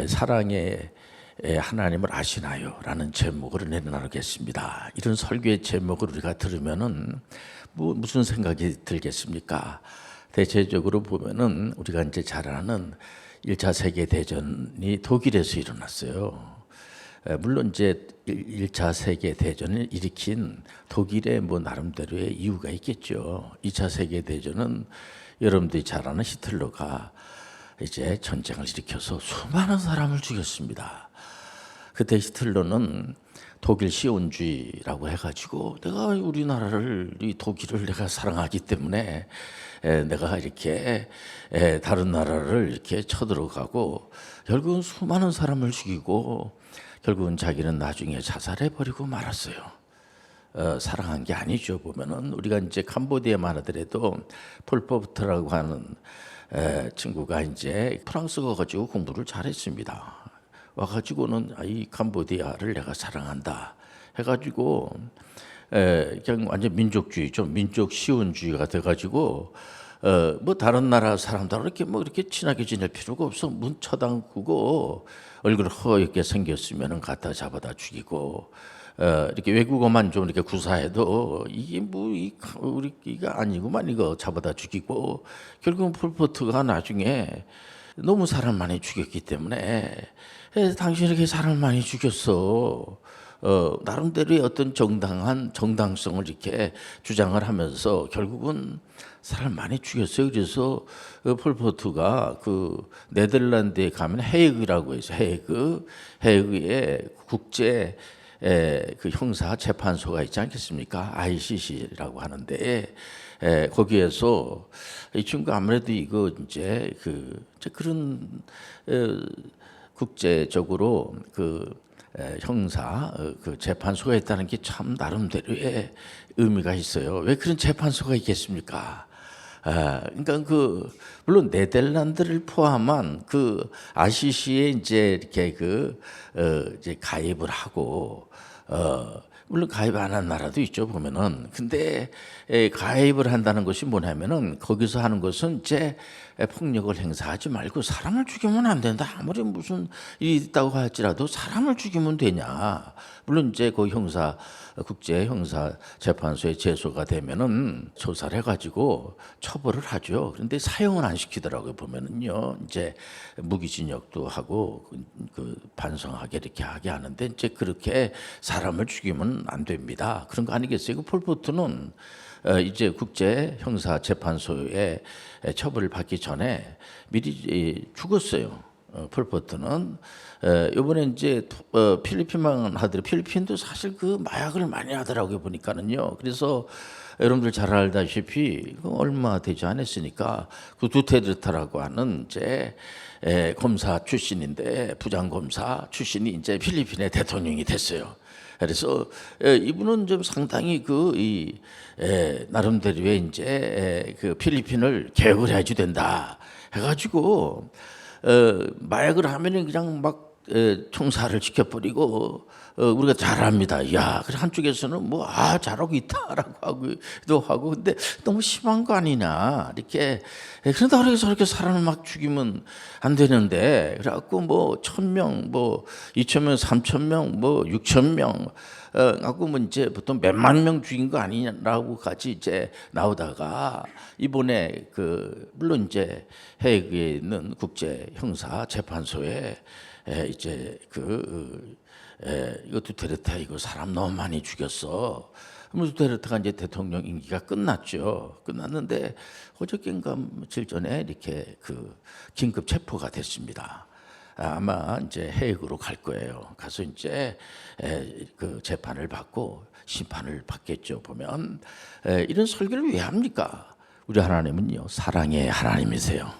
사랑의 하나님을 아시나요? 라는 제목으로 내려나가겠습니다. 이런 설교의 제목을 우리가 들으면은 무슨 생각이 들겠습니까? 대체적으로 보면은 우리가 이제 잘 아는 1차 세계대전이 독일에서 일어났어요. 물론 이제 1차 세계대전을 일으킨 독일의 나름대로의 이유가 있겠죠. 2차 세계대전은 여러분들이 잘 아는 히틀러가 이제 전쟁을 일으켜서 수많은 사람을 죽였습니다. 그때 히틀러는 독일 시온주의라고 해가지고 내가 우리나라를, 이 독일을 내가 사랑하기 때문에 내가 이렇게 다른 나라를 이렇게 쳐들어가고 결국은 수많은 사람을 죽이고 결국은 자기는 나중에 자살해버리고 말았어요. 사랑한 게 아니죠. 보면은 우리가 이제 캄보디아만 하더라도 폴포트라고 하는 친구가 이제 프랑스어 가지고 공부를 잘했습니다. 와가지고는 이 캄보디아를 내가 사랑한다 해가지고 그냥 완전 민족주의죠. 민족 시온주의가 돼가지고 다른 나라 사람들 이렇게 친하게 지낼 필요가 없어. 문 쳐담그고 얼굴 허옇게 생겼으면은 갖다 잡아다 죽이고 이렇게 외국어만 좀 이렇게 구사해도 이게 우리가 아니구만 이거 잡아다 죽이고 결국은 폴포트가 나중에 너무 사람 많이 죽였기 때문에 당신이 이렇게 사람 많이 죽였어. 나름대로의 어떤 정당성을 이렇게 주장을 하면서 결국은 사람 많이 죽였어요. 그래서 폴포트가 그 네덜란드에 가면 헤이그라고 해서 헤이그의 국제 그 형사 재판소가 있지 않겠습니까? ICC라고 하는데 거기에서 이 친구 아무래도 이거 이제 그런 국제적으로 형사 재판소가 있다는 게 참 나름대로의 의미가 있어요. 왜 그런 재판소가 있겠습니까? 그러니까 물론 네덜란드를 포함한 ICC에 이제 이렇게 이제 가입을 하고 물론 가입 안 한 나라도 있죠 보면은. 근데 가입을 한다는 것이 뭐냐면은 거기서 하는 것은 이제 폭력을 행사하지 말고 사람을 죽이면 안 된다. 아무리 무슨 일이 있다고 할지라도 사람을 죽이면 되냐. 물론 이제 국제 형사 재판소에 제소가 되면은 조사를 해가지고 처벌을 하죠. 그런데 사형은 안 시키더라고요. 보면은요, 이제 무기징역도 하고 반성하게 이렇게 하게 하는데 이제 그렇게 사람을 죽이면 안 됩니다. 그런 거 아니겠어요? 폴포트는 이제 국제 형사 재판소에 처벌을 받기 전에 미리 죽었어요. 폴포트는 이번에 이제 필리핀만 하더라도 필리핀도 사실 마약을 많이 하더라고요 보니까는요. 그래서 여러분들 잘 알다시피 얼마 되지 않았으니까 두테르테라고 하는 이제 검사 출신인데 부장검사 출신이 이제 필리핀의 대통령이 됐어요. 그래서 이분은 좀 상당히 나름대로의 이제 필리핀을 개혁을 해야지 된다 해가지고 마약을 하면은 그냥 막 총살을 시켜버리고 우리가 잘합니다. 야, 그래 한쪽에서는 잘하고 있다라고 하고 근데 너무 심한 거 아니냐 이렇게 그런다 그래서 저렇게 사람을 막 죽이면 안 되는데 그래갖고 1,000명, 2,000명, 3,000명, 6,000명 갖고 이제 보통 몇만 명 죽인 거 아니냐라고까지 이제 나오다가 이번에 물론 이제 헤이그에 있는 국제 형사 재판소에 이제 이거 두테르테 이거 사람 너무 많이 죽였어. 두테르테가 이제 대통령 임기가 끝났죠. 끝났는데 어저께인가 며칠 전에 이렇게 긴급 체포가 됐습니다. 아마 이제 헤이그로 갈 거예요. 가서 이제 재판을 받고 심판을 받겠죠. 보면 이런 설교를 왜 합니까? 우리 하나님은요 사랑의 하나님이세요.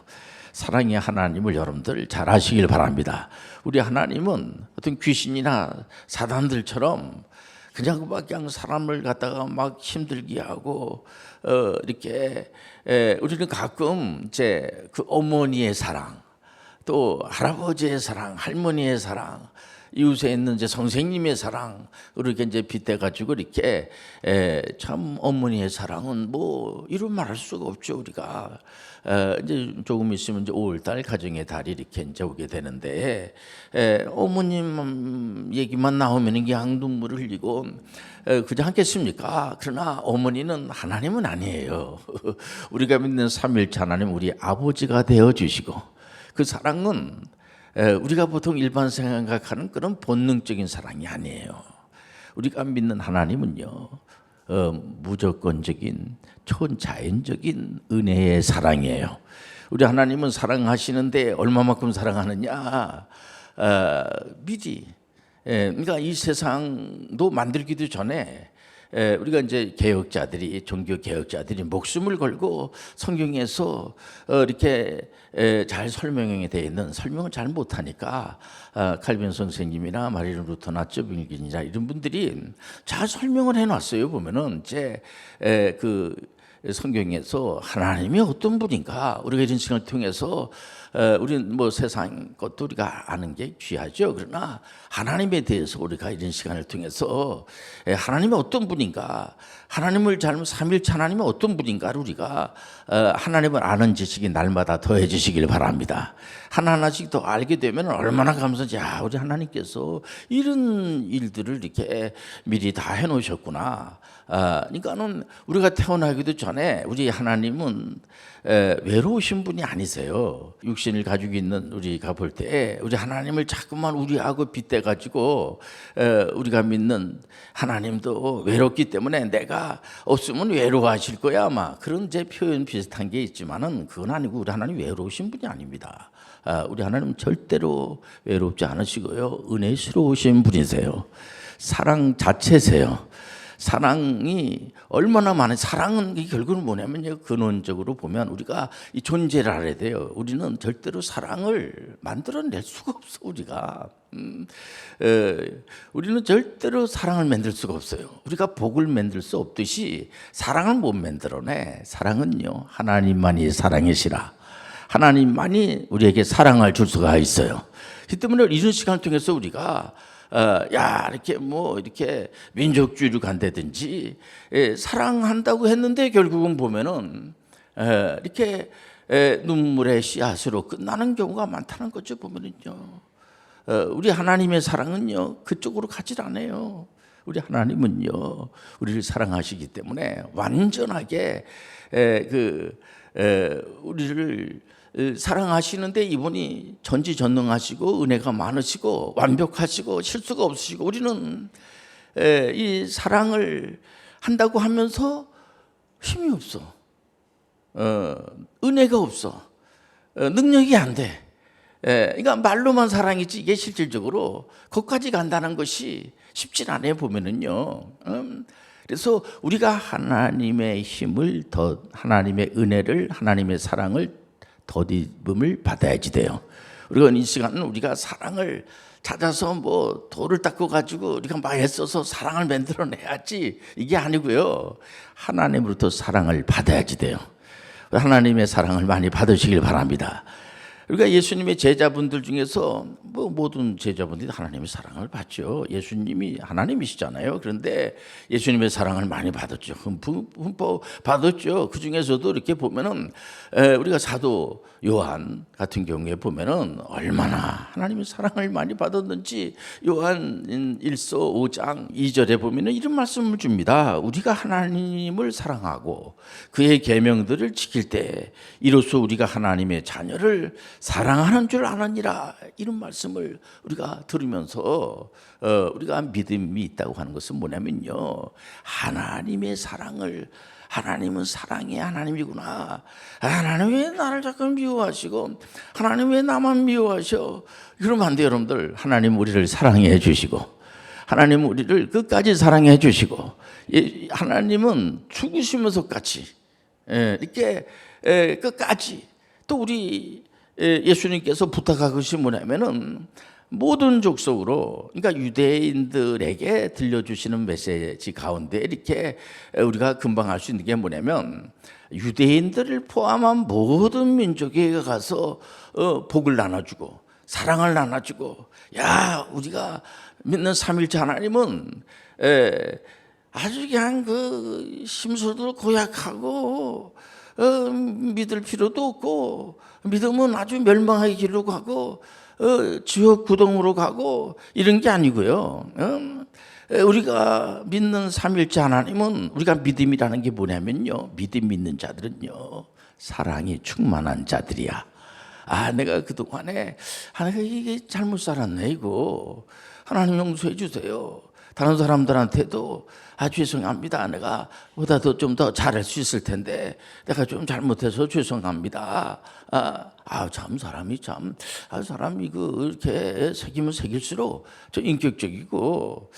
사랑의 하나님을 여러분들 잘 아시길 바랍니다. 우리 하나님은 어떤 귀신이나 사단들처럼 그냥 사람을 갖다가 막 힘들게 하고 이렇게 우리는 가끔 이제 어머니의 사랑 또 할아버지의 사랑, 할머니의 사랑 이웃에 있는 이제 선생님의 사랑 이렇게 이제 빗대 가지고 이렇게 참 어머니의 사랑은 뭐 이루 말할 수가 없죠. 우리가 이제 조금 있으면 이제 5월달 가정의 달이 이렇게 이제 오게 되는데 어머님 얘기만 나오면 그냥 눈물을 흘리고 그저 하겠습니까? 그러나 어머니는 하나님은 아니에요. 우리가 믿는 삼위일체 하나님 우리 아버지가 되어 주시고 그 사랑은 우리가 보통 일반 생각하는 그런 본능적인 사랑이 아니에요. 우리가 믿는 하나님은요 무조건적인 초자연적인 은혜의 사랑이에요. 우리 하나님은 사랑하시는데 얼마만큼 사랑하느냐 미리 그러니까 이 세상도 만들기도 전에 우리가 이제 개혁자들이 종교 개혁자들이 목숨을 걸고 성경에서 이렇게 잘 설명이 되어 있는 설명을 잘 못하니까 칼빈 선생님이나 마르틴 루터나 쩌빙긴이나 이런 분들이 잘 설명을 해놨어요. 보면은 이제 그 성경에서 하나님이 어떤 분인가 우리가 이런 시간을 통해서 우리는 뭐 세상 것도 우리가 아는 게 귀하죠. 그러나 하나님에 대해서 우리가 이런 시간을 통해서 하나님이 어떤 분인가, 하나님을 잘 삼일체 하나님이 어떤 분인가를 우리가 하나님을 아는 지식이 날마다 더해지시길 바랍니다. 하나하나씩 더 알게 되면 얼마나 감사한지, 우리 하나님께서 이런 일들을 이렇게 미리 다 해놓으셨구나. 그러니까는 우리가 태어나기도 전에 우리 하나님은 외로우신 분이 아니세요. 육신을 가지고 있는 우리가 볼 때 우리 하나님을 자꾸만 우리하고 빗대 가지고 우리가 믿는 하나님도 외롭기 때문에 내가 없으면 외로워하실 거야 아마 그런 제 표현 비슷한 게 있지만은 그건 아니고 우리 하나님 외로우신 분이 아닙니다. 우리 하나님 절대로 외롭지 않으시고요 은혜스러우신 분이세요. 사랑 자체세요. 사랑이 얼마나 많은 사랑은 결국은 뭐냐면요 근원적으로 보면 우리가 이 존재를 알아야 돼요. 우리는 절대로 사랑을 만들어낼 수가 없어. 우리는 절대로 사랑을 만들 수가 없어요. 우리가 복을 만들 수 없듯이 사랑을 못 만들어내. 사랑은요 하나님만이 사랑이시라. 하나님만이 우리에게 사랑을 줄 수가 있어요. 그 때문에 이런 시간을 통해서 우리가 이렇게 민족주의를 간다든지 사랑한다고 했는데 결국은 보면은 이렇게 눈물의 씨앗으로 끝나는 경우가 많다는 거죠. 보면은요 우리 하나님의 사랑은요 그쪽으로 가질 않아요. 우리 하나님은요 우리를 사랑하시기 때문에 완전하게 우리를 사랑하시는데 이분이 전지전능하시고 은혜가 많으시고 완벽하시고 실수가 없으시고 우리는 이 사랑을 한다고 하면서 힘이 없어. 은혜가 없어. 능력이 안 돼. 그러니까 말로만 사랑이지 이게 실질적으로 거기까지 간다는 것이 쉽진 않아요. 보면은요. 그래서 우리가 하나님의 힘을 더 하나님의 은혜를 하나님의 사랑을 덧입음을 받아야지 돼요. 우리가 이 시간은 우리가 사랑을 찾아서 뭐 돌을 닦고 가지고 우리가 막 애써서 사랑을 만들어내야지 이게 아니고요. 하나님으로부터 사랑을 받아야지 돼요. 하나님의 사랑을 많이 받으시길 바랍니다. 그러니까 예수님의 제자분들 중에서 뭐 모든 제자분들이 하나님의 사랑을 받죠. 예수님이 하나님이시잖아요. 그런데 예수님의 사랑을 많이 받았죠. 흠뻑 받았죠. 그 중에서도 이렇게 보면은 우리가 사도 요한 같은 경우에 보면은 얼마나 하나님의 사랑을 많이 받았는지 요한 1서 5장 2절에 보면은 이런 말씀을 줍니다. 우리가 하나님을 사랑하고 그의 계명들을 지킬 때 이로써 우리가 하나님의 자녀를 사랑하는 줄 아느니라. 이런 말씀을 우리가 들으면서 우리가 믿음이 있다고 하는 것은 뭐냐면요 하나님의 사랑을 하나님은 사랑의 하나님이구나. 하나님 왜 나를 자꾸 미워하시고 하나님 왜 나만 미워하셔. 그러면 안 돼요. 여러분들 하나님 우리를 사랑해 주시고 하나님 우리를 끝까지 사랑해 주시고 하나님은 죽으시면서까지 이렇게 끝까지 또 우리 예수님께서 부탁하신 것이 뭐냐면은 모든 족속으로 그러니까 유대인들에게 들려주시는 메시지 가운데 이렇게 우리가 금방 알 수 있는 게 뭐냐면 유대인들을 포함한 모든 민족에게 가서 복을 나눠주고 사랑을 나눠주고, 야, 우리가 믿는 삼일째 하나님은 아주 그냥 그 심소들 고약하고 믿을 필요도 없고, 믿으면 아주 멸망의 길로 가고 지옥 구덩으로 가고 이런 게 아니고요. 우리가 믿는 삼일째 하나님은, 우리가 믿음이라는 게 뭐냐면요, 믿음 있는 자들은요 사랑이 충만한 자들이야. 아, 내가 그동안에 하나님 이게 잘못 살았네, 이거 하나님 용서해 주세요. 다른 사람들한테도 죄송합니다, 내가 보다도 좀 더 잘할 수 있을 텐데 내가 좀 잘못해서 죄송합니다. 참 사람이 사람이 이렇게 새기면 새길수록 저 인격적이고,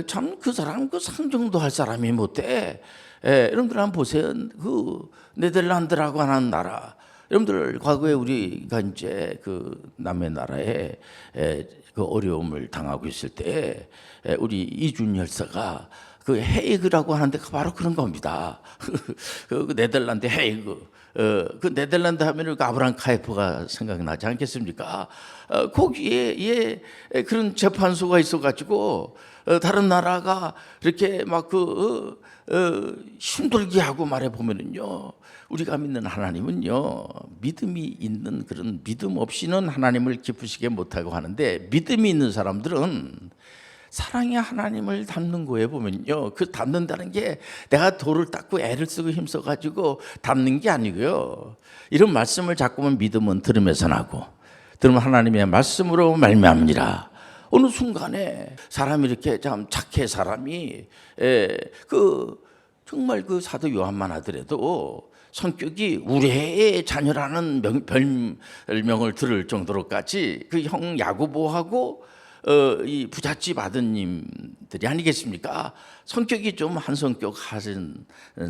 참 그 사람 그 상정도 할 사람이 못돼. 여러분들 한번 보세요. 그 네덜란드라고 하는 나라, 여러분들 과거에 우리가 이제 그 남의 나라에 그 어려움을 당하고 있을 때 우리 이준 열사가 그 헤이그라고 하는데 바로 그런 겁니다. 그 네덜란드 헤이그. 그 네덜란드 하면 그 아브라함 카이퍼가 생각나지 않겠습니까? 거기에 그런 재판소가 있어가지고 다른 나라가 이렇게 막 힘들게 하고 말해 보면은요, 우리가 믿는 하나님은요 믿음이 있는, 그런 믿음 없이는 하나님을 기쁘시게 못하고 하는데, 믿음이 있는 사람들은 사랑의 하나님을 닮는 거에 보면요, 그 닮는다는 게 내가 돌을 닦고 애를 쓰고 힘써가지고 닮는 게 아니고요, 이런 말씀을 자꾸만 믿음은 들으면서 나고, 들으면 하나님의 말씀으로 말미암니라. 어느 순간에 사람이 이렇게 참 착해, 사람이 정말 그 사도 요한만 하더라도 성격이 우레의 자녀라는 별명을 들을 정도로까지 그 형 야고보하고 이 부잣집 아드님들이 아니겠습니까? 성격이 좀 한 성격 하신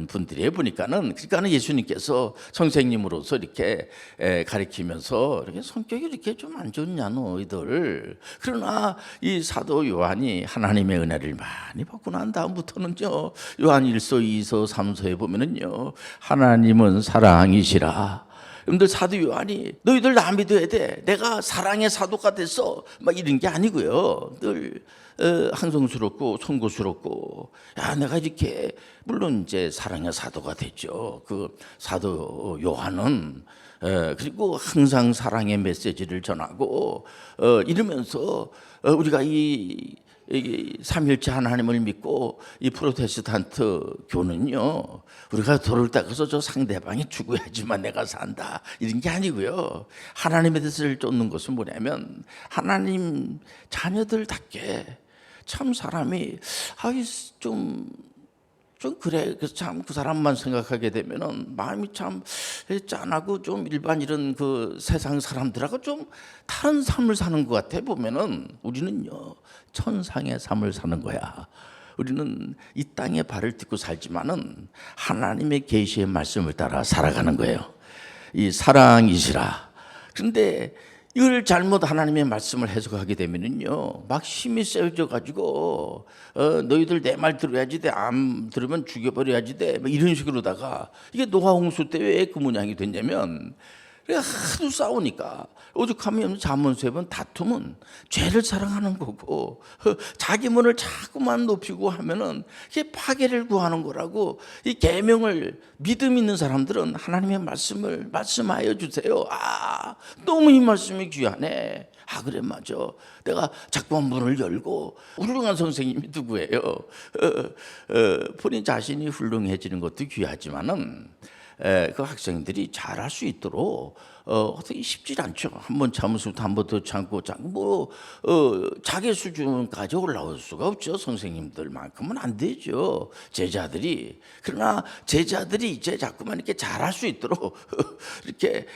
분들이 보니까는, 그러니까는 예수님께서 선생님으로서 이렇게 가리키면서 이렇게 성격이 이렇게 좀 안 좋냐 너희들. 그러나 이 사도 요한이 하나님의 은혜를 많이 받고 난 다음부터는요, 요한 1서 2서 3서에 보면은요, 하나님은 사랑이시라. 여러분들 사도 요한이 너희들 나 믿어야 돼, 내가 사랑의 사도가 됐어, 막 이런 게 아니고요, 늘 항성스럽고 송구스럽고, 야, 내가 이렇게, 물론 이제 사랑의 사도가 됐죠. 그 사도 요한은 그리고 항상 사랑의 메시지를 전하고 이러면서 우리가 이 삼일째 하나님을 믿고 이 프로테스탄트 교는요, 우리가 돌을 닦아서 저 상대방이 죽어야지만 내가 산다 이런 게 아니고요, 하나님의 뜻을 쫓는 것은 뭐냐면, 하나님 자녀들답게 참 사람이 좀 그래, 그래서 참 그 사람만 생각하게 되면은 마음이 참 짠하고, 좀 일반 이런 그 세상 사람들하고 좀 다른 삶을 사는 것 같아. 보면은 우리는요 천상의 삶을 사는 거야. 우리는 이 땅에 발을 딛고 살지만은 하나님의 계시의 말씀을 따라 살아가는 거예요. 이 사랑이시라. 그런데 이걸 잘못 하나님의 말씀을 해석하게 되면은요, 막 힘이 세워져 가지고 너희들 내 말 들어야지 돼, 안 들으면 죽여버려야지 돼, 이런 식으로다가, 이게 노아 홍수 때 왜 그 모양이 됐냐면, 하도 싸우니까, 오죽하면 잠언서에는 다툼은 죄를 사랑하는 거고, 자기 문을 자꾸만 높이고 하면은 이게 파괴를 구하는 거라고. 이 계명을 믿음 있는 사람들은 하나님의 말씀을 말씀하여 주세요. 너무 이 말씀이 귀하네. 그래, 맞아, 내가 자꾸만 문을 열고. 훌륭한 선생님이 누구예요? 본인 자신이 훌륭해지는 것도 귀하지만은 그 학생들이 잘할 수 있도록 어떻게 쉽지 않죠. 한 번 참으면서부터 한 번 더 참고 자기 수준까지 올라올 수가 없죠. 선생님들만큼은 안 되죠, 제자들이. 그러나 제자들이 이제 자꾸만 이렇게 잘할 수 있도록 이렇게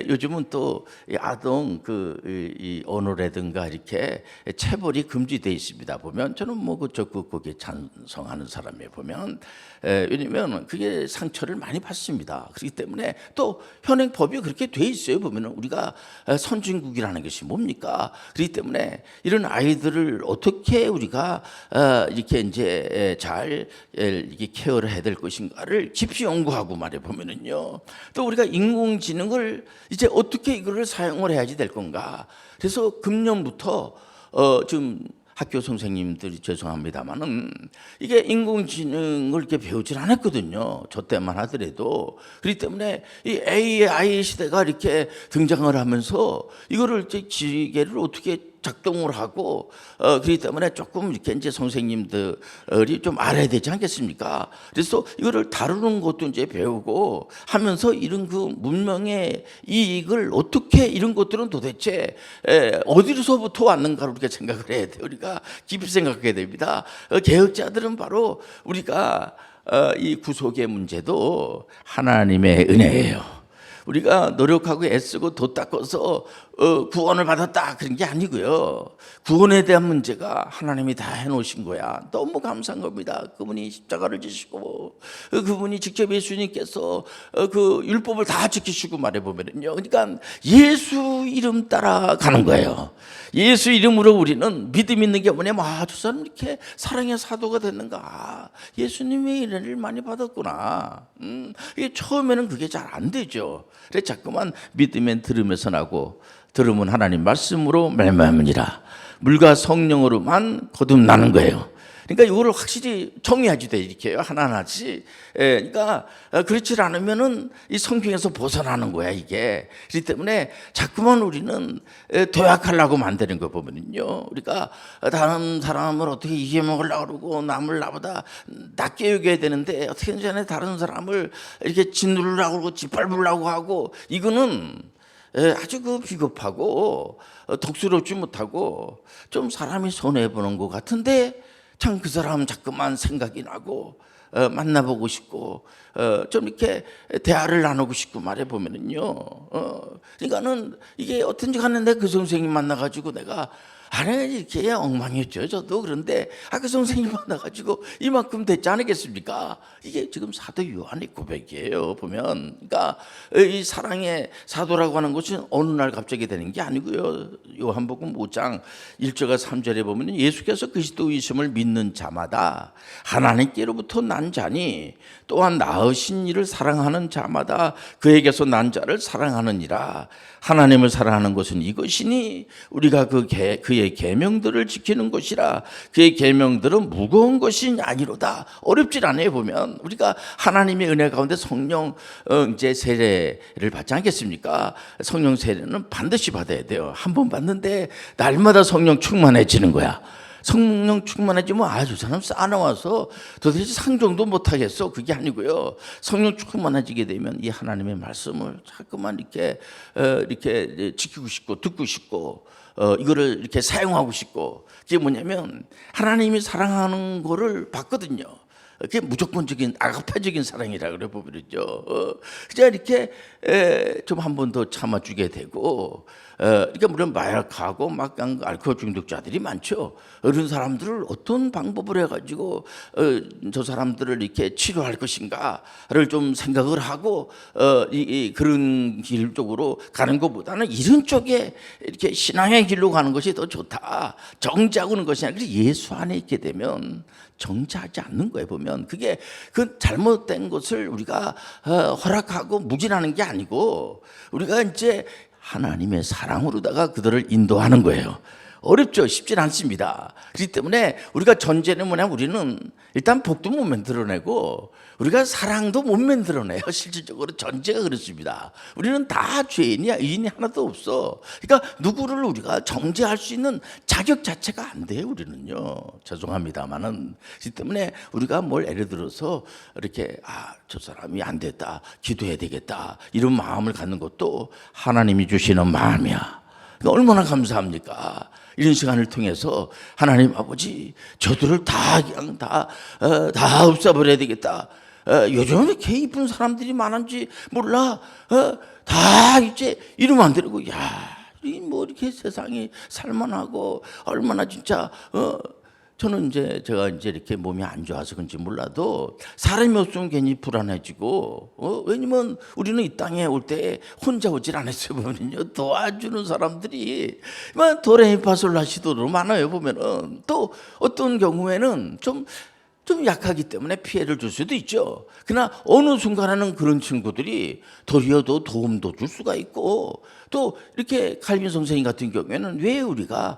요즘은 또 아동 이 언어라든가 이렇게 체벌이 금지되어 있습니다. 보면 저는 그 적극 거기에 찬성하는 사람에 보면, 왜냐면 그게 상처를 많이 받습니다. 그렇기 때문에 또 현행법이 그렇게 돼 있어요. 보면은 우리가 선진국이라는 것이 뭡니까? 그렇기 때문에 이런 아이들을 어떻게 우리가 이렇게 이제 잘 이렇게 케어를 해야 될 것인가를 깊이 연구하고 말해 보면은요. 또 우리가 인공지능을 이제 어떻게 이거를 사용을 해야지 될 건가? 그래서 금년부터 좀 학교 선생님들이 죄송합니다만은 이게 인공지능을 이렇게 배우질 않았거든요. 저 때만 하더라도. 그렇기 때문에 이 AI 시대가 이렇게 등장을 하면서 이거를 이제 기계를 어떻게 작동을 하고 그렇기 때문에 조금 이렇게 이제 선생님들이 좀 알아야 되지 않겠습니까? 그래서 이거를 다루는 것도 이제 배우고 하면서 이런 그 문명의 이익을 어떻게 이런 것들은 도대체 어디서부터 왔는가를 우리가 생각을 해야 돼요. 우리가 깊이 생각하게 됩니다. 개혁자들은 바로 우리가 이 구속의 문제도 하나님의 은혜예요. 우리가 노력하고 애쓰고 도 닦아서 구원을 받았다 그런 게 아니고요. 구원에 대한 문제가 하나님이 다 해놓으신 거야. 너무 감사한 겁니다. 그분이 십자가를 지시고 그분이 직접 예수님께서 그 율법을 다 지키시고 말해보면요. 그러니까 예수 이름 따라 가는 거예요. 예수 이름으로 우리는 믿음 있는 게 뭐냐면 저 사람 이렇게 사랑의 사도가 됐는가. 예수님의 은혜를 많이 받았구나. 이게 처음에는 그게 잘 안 되죠. 그래서 자꾸만 믿음엔 들으면서 나고 들으면 하나님 말씀으로 맹맹하니라. 물과 성령으로만 거듭나는 거예요. 그러니까 이거를 확실히 정의하지 돼 이렇게 하나하나씩. 그러니까 그렇지 않으면은 이 성경에서 벗어나는 거야 이게. 그렇기 때문에 자꾸만 우리는 도약하려고 만드는 거 보면은요. 우리가 다른 사람을 어떻게 이겨먹으려고 그러고 남을 나보다 낮게 여겨야 되는데 어떻게 전에 다른 사람을 이렇게 짓누르려고 그러고 짓밟으려고 하고 이거는 아주 그 비겁하고 덕스럽지 못하고 좀 사람이 손해보는 것 같은데 참 그 사람 자꾸만 생각이 나고 만나보고 싶고 좀 이렇게 대화를 나누고 싶고 말해보면은요. 그러니까는 이게 어떤지 갔는데 그 선생님 만나가지고 내가 이렇게 엉망이었죠. 저도 그런데 그 선생님 만나가지고 이만큼 됐지 않겠습니까? 이게 지금 사도 요한의 고백이에요. 보면, 그러니까 이 사랑의 사도라고 하는 것은 어느 날 갑자기 되는 게 아니고요. 요한복음 5장 1절과 3절에 보면 예수께서 그리스도이심을 믿는 자마다 하나님께로부터 난 자니 또한 낳으신 이를 사랑하는 자마다 그에게서 난 자를 사랑하느니라. 하나님을 사랑하는 것은 이것이니 우리가 그의 계명들을 지키는 것이라. 그의 계명들은 무거운 것이 아니로다. 어렵질 않아요. 보면 우리가 하나님의 은혜 가운데 성령 이제 세례를 받지 않겠습니까? 성령 세례는 반드시 받아야 돼요. 한 번 받는데 날마다 성령 충만해지는 거야. 성령 충만해지면 저 사람 싸나와서 도대체 상종도 못하겠어. 그게 아니고요. 성령 충만해지게 되면 이 하나님의 말씀을 자꾸만 이렇게 지키고 싶고 듣고 싶고 이거를 이렇게 사용하고 싶고 그게 뭐냐면 하나님이 사랑하는 거를 봤거든요. 그게 무조건적인 아가페적인 사랑이라 그래 보면죠. 그냥 이렇게 좀 한 번 더 참아주게 되고, 그러니까 물론 마약하고 막 알코올 중독자들이 많죠. 그런 사람들을 어떤 방법을 해가지고 저 사람들을 이렇게 치료할 것인가를 좀 생각을 하고 그런 길 쪽으로 가는 것보다는 이런 쪽에 이렇게 신앙의 길로 가는 것이 더 좋다. 정지하고는 것이 아니라 예수 안에 있게 되면 정지하지 않는 거예요. 보면 그게 그 잘못된 것을 우리가 허락하고 묵인하는 게 아니고 우리가 이제 하나님의 사랑으로다가 그들을 인도하는 거예요. 어렵죠. 쉽진 않습니다. 그렇기 때문에 우리가 전제는 뭐냐면 우리는 일단 복도 못 만들어내고 우리가 사랑도 못 만들어내요. 실질적으로 전제가 그렇습니다. 우리는 다 죄인이야. 의인이 하나도 없어. 그러니까 누구를 우리가 정죄할 수 있는 자격 자체가 안 돼요. 우리는요. 죄송합니다만은. 그렇기 때문에 우리가 뭘 예를 들어서 이렇게 저 사람이 안 됐다. 기도해야 되겠다. 이런 마음을 갖는 것도 하나님이 주시는 마음이야. 그러니까 얼마나 감사합니까? 이런 시간을 통해서 하나님 아버지 저들을 다 그냥 다 없애버려야 되겠다. 요즘 왜 이렇게 이쁜 사람들이 많은지 몰라. 다 이제 이러면 안 되고 뭐 이렇게 세상이 살만하고 얼마나 진짜 저는 이제 제가 이제 이렇게 몸이 안 좋아서 그런지 몰라도 사람이 없으면 괜히 불안해지고 왜냐면 우리는 이 땅에 올 때 혼자 오질 않았어요. 보면요 도와주는 사람들이 막 도레미파솔라시도로 많아요. 보면은 또 어떤 경우에는 좀 약하기 때문에 피해를 줄 수도 있죠. 그러나 어느 순간에는 그런 친구들이 도리어 더 도움도 줄 수가 있고 또 이렇게 칼빈 선생님 같은 경우에는 왜 우리가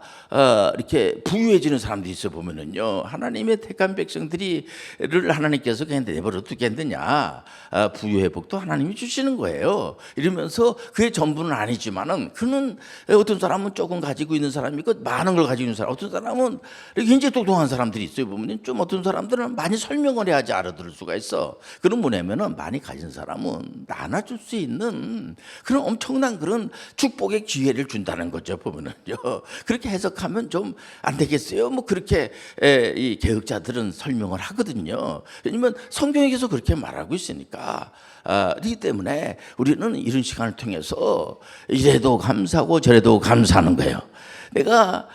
이렇게 부유해지는 사람들이 있어 보면은요 하나님의 택한 백성들이를 하나님께서 그냥 내버려 두겠느냐 부유의 복도 하나님이 주시는 거예요. 이러면서 그게 전부는 아니지만은 그는 어떤 사람은 조금 가지고 있는 사람이 있고 많은 걸 가지고 있는 사람, 어떤 사람은 굉장히 똑똑한 사람들이 있어요. 보면 좀 어떤 사람들은 많이 설명을 해야지 알아들을 수가 있어. 그런 뭐냐면은 많이 가진 사람은 나눠줄 수 있는 그런 엄청난 그런 축복의 기회를 준다는 거죠. 보면은요 그렇게 해석하면 좀 안 되겠어요. 뭐 그렇게 이 개혁자들은 설명을 하거든요. 왜냐면 성경에서 그렇게 말하고 있으니까. 그렇기 때문에 우리는 이런 시간을 통해서 이래도 감사하고 저래도 감사하는 거예요. 내가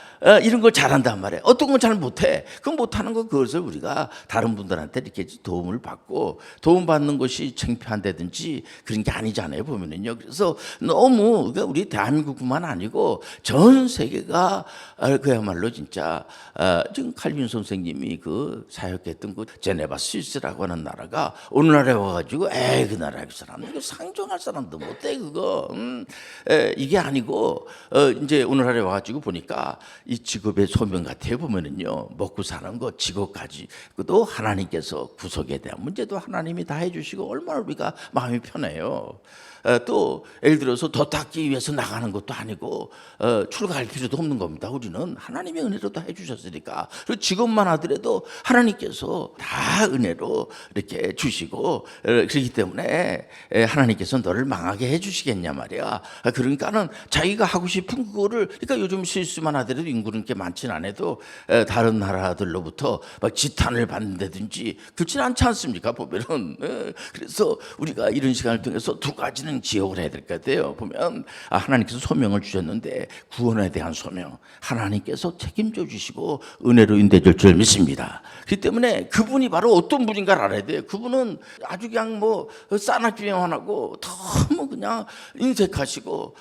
이런 걸 잘한단 말이에요. 어떤 건 잘 못해. 그 못하는 거 그것을 우리가 다른 분들한테 이렇게 도움을 받고 도움받는 것이 창피한다든지 그런 게 아니잖아요. 보면은요. 그래서 너무 그러니까 우리 대한민국뿐만 아니고 전 세계가 그야말로 진짜 지금 칼빈 선생님이 그 사역했던 그 제네바 스위스라고 하는 나라가 오늘날에 와가지고 그 나라 그 사람 이거 상종할 사람도 못돼 그거 이게 아니고 이제 오늘날에 와가지고 보니까 이 직업의 소명 같아요. 보면은요 먹고 사는 거 직업까지 그도 하나님께서 구속에 대한 문제도 하나님이 다 해주시고 얼마나 우리가 마음이 편해요. 또 예를 들어서 더 닦기 위해서 나가는 것도 아니고 출가할 필요도 없는 겁니다. 우리는 하나님의 은혜로 다 해주셨으니까. 그리고 직업만 하더라도 하나님께서 다 은혜로 이렇게 주시고 그렇기 때문에 하나님께서 너를 망하게 해주시겠냐 말이야. 그러니까는 자기가 하고 싶은 그거를 그러니까 요즘 실수만 하더라도 인구는 꽤 많지는 않아도 다른 나라들로부터 막 지탄을 받는다든지 그렇지는 않지 않습니까? 보면은 그래서 우리가 이런 시간을 통해서 두 가지는 지역을 해야 될 것 같아요. 보면 하나님께서 소명을 주셨는데 구원에 대한 소명 하나님께서 책임져 주시고 은혜로 인도해 줄 믿습니다. 그렇기 때문에 그분이 바로 어떤 분인가를 알아야 돼요. 그분은 아주 그냥 뭐 싸납기만 하고 너무 그냥 인색하시고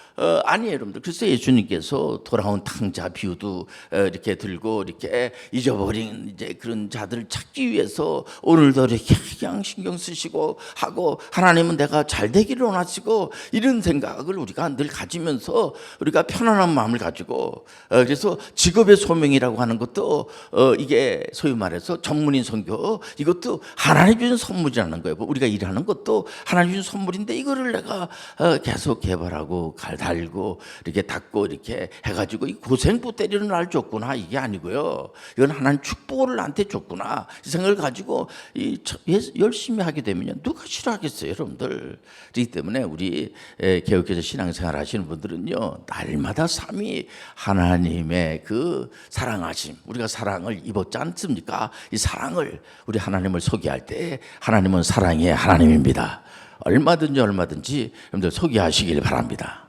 아니에요, 여러분들. 그래서 예수님께서 돌아온 탕자 비유도 이렇게 들고 이렇게 잊어버린 이제 그런 자들을 찾기 위해서 오늘도 이렇게 그냥 신경 쓰시고 하고 하나님은 내가 잘 되기를 원하시고 이런 생각을 우리가 늘 가지면서 우리가 편안한 마음을 가지고 그래서 직업의 소명이라고 하는 것도 이게 소위 말해서 전문인 선교 이것도 하나님 주신 선물이라는 거예요. 우리가 일하는 것도 하나님 주신 선물인데 이거를 내가 계속 개발하고 달고 이렇게 닦고 이렇게 해가지고 이 고생부 때리는 날 줬구나 이게 아니고요. 이건 하나님 축복을 나한테 줬구나 이 생각을 가지고 열심히 하게 되면 누가 싫어하겠어요, 여러분들. 그렇기 때문에 우리 개혁교회 신앙생활 하시는 분들은요 날마다 삶이 하나님의 그 사랑하심 우리가 사랑을 입었지 않습니까? 이 사랑을 우리 하나님을 소개할 때 하나님은 사랑의 하나님입니다. 얼마든지 여러분들 소개하시길 바랍니다.